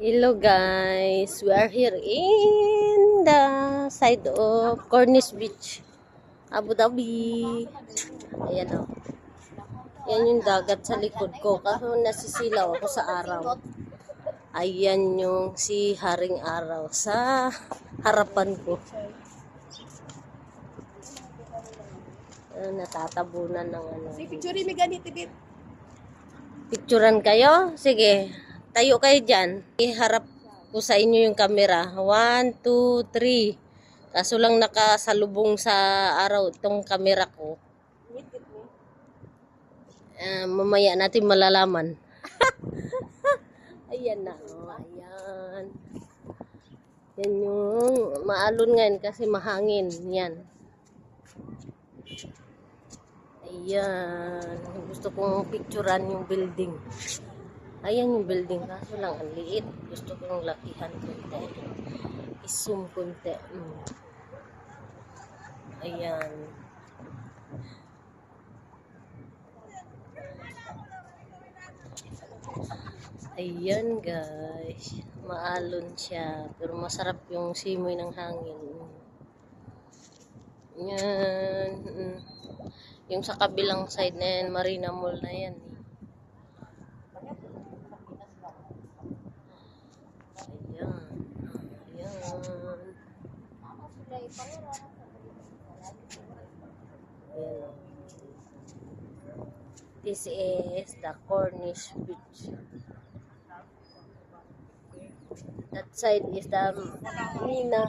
Hello guys, we are here in the side of Corniche Beach, Abu Dhabi. Ayan o. Yan yung dagat sa likod ko. Kaso nasisilaw ako sa araw. Ayan yung si Haring Araw sa harapan ko. Natatabunan ng ano. Si picture mi ganit tibit. Picturean kayo? Sige. Tayo kayo dyan. Iharap ko sa inyo yung camera. 1, 2, 3. Kaso lang nakasalubong sa araw itong camera ko. Mamaya natin malalaman. Ayan na. Oh, ayan. Yan yung maalon ngayon kasi mahangin. Yan. Ayan. Gusto kong picturean yung building. Ayan yung building, kaso lang ang liit. Gusto kong lakihan konti. I-zoom konti. Ayan. Ayan guys. Maalon siya. Pero masarap yung simoy ng hangin. Ayan. Yung sa kabilang side na yan, Marina Mall na yan. This is the Corniche Beach. That side is the Mina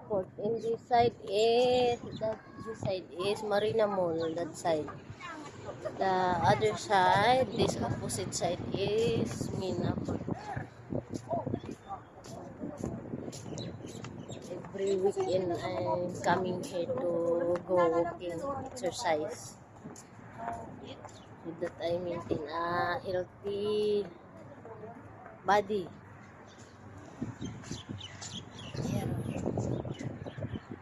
Port. And this side is Marina Mall. That side. The other side, this opposite side is Mina Port. Every weekend I'm coming here to go walking, exercise. So that I maintain a healthy body.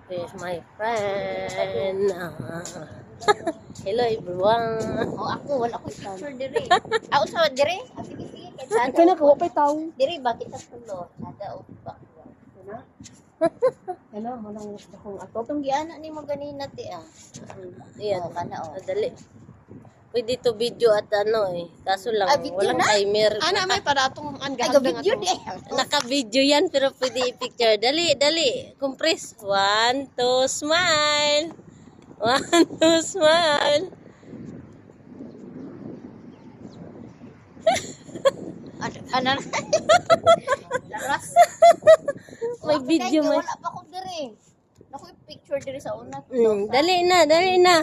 There's my friend. Hello everyone. Oh, ako wala ko picture dire. Ako sa dire. Sige sige kay sana. Ikaw na ko pa taw. Dire ba kita tulo? Ada o ba? Ano, malang akong ato. Tong giana ni mo ganina ti ah. Ayan, Oh, kana oh. dali. Pwede to video at ano eh. Kaso lang, Video walang na? timer. Ana may para atong Ay, anggahan video di. Naka-video yan pero pwede i-picture. Dali, dali. Compress. 1, 2, smile. 1, 2, smile. Ana. Laras. May video may. Wala pa ko dire. Naku picture dire sa una. Dali na, dali na.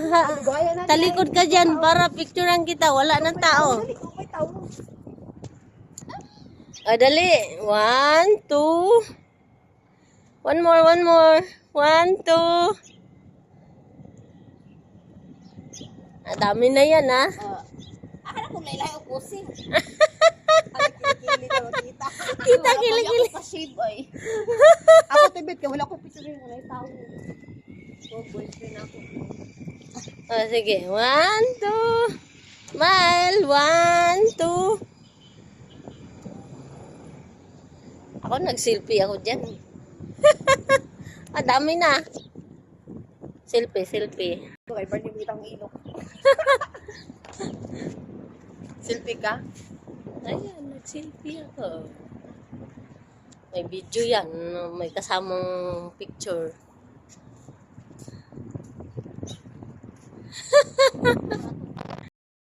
Talikod ka dyan para picturean kita. Wala ng tao. Dali. 1, 2. One more, one more. 1, 2. Dami na yan, ha? Akala ko laylay o kusing. Kita, kilikili. Ako pa-shave ay. Ako tibit ka wala ko picture wala tawo. So boyfriend ako. Sige. 1, 2. Smile. 1, 2. Ako nag-selfie ako dyan. Dami na. Selfie, selfie. Ito kay Barney mo itang ilok. Selfie ka? Ayan, nag-selfie ako. May video yan. May kasamang picture.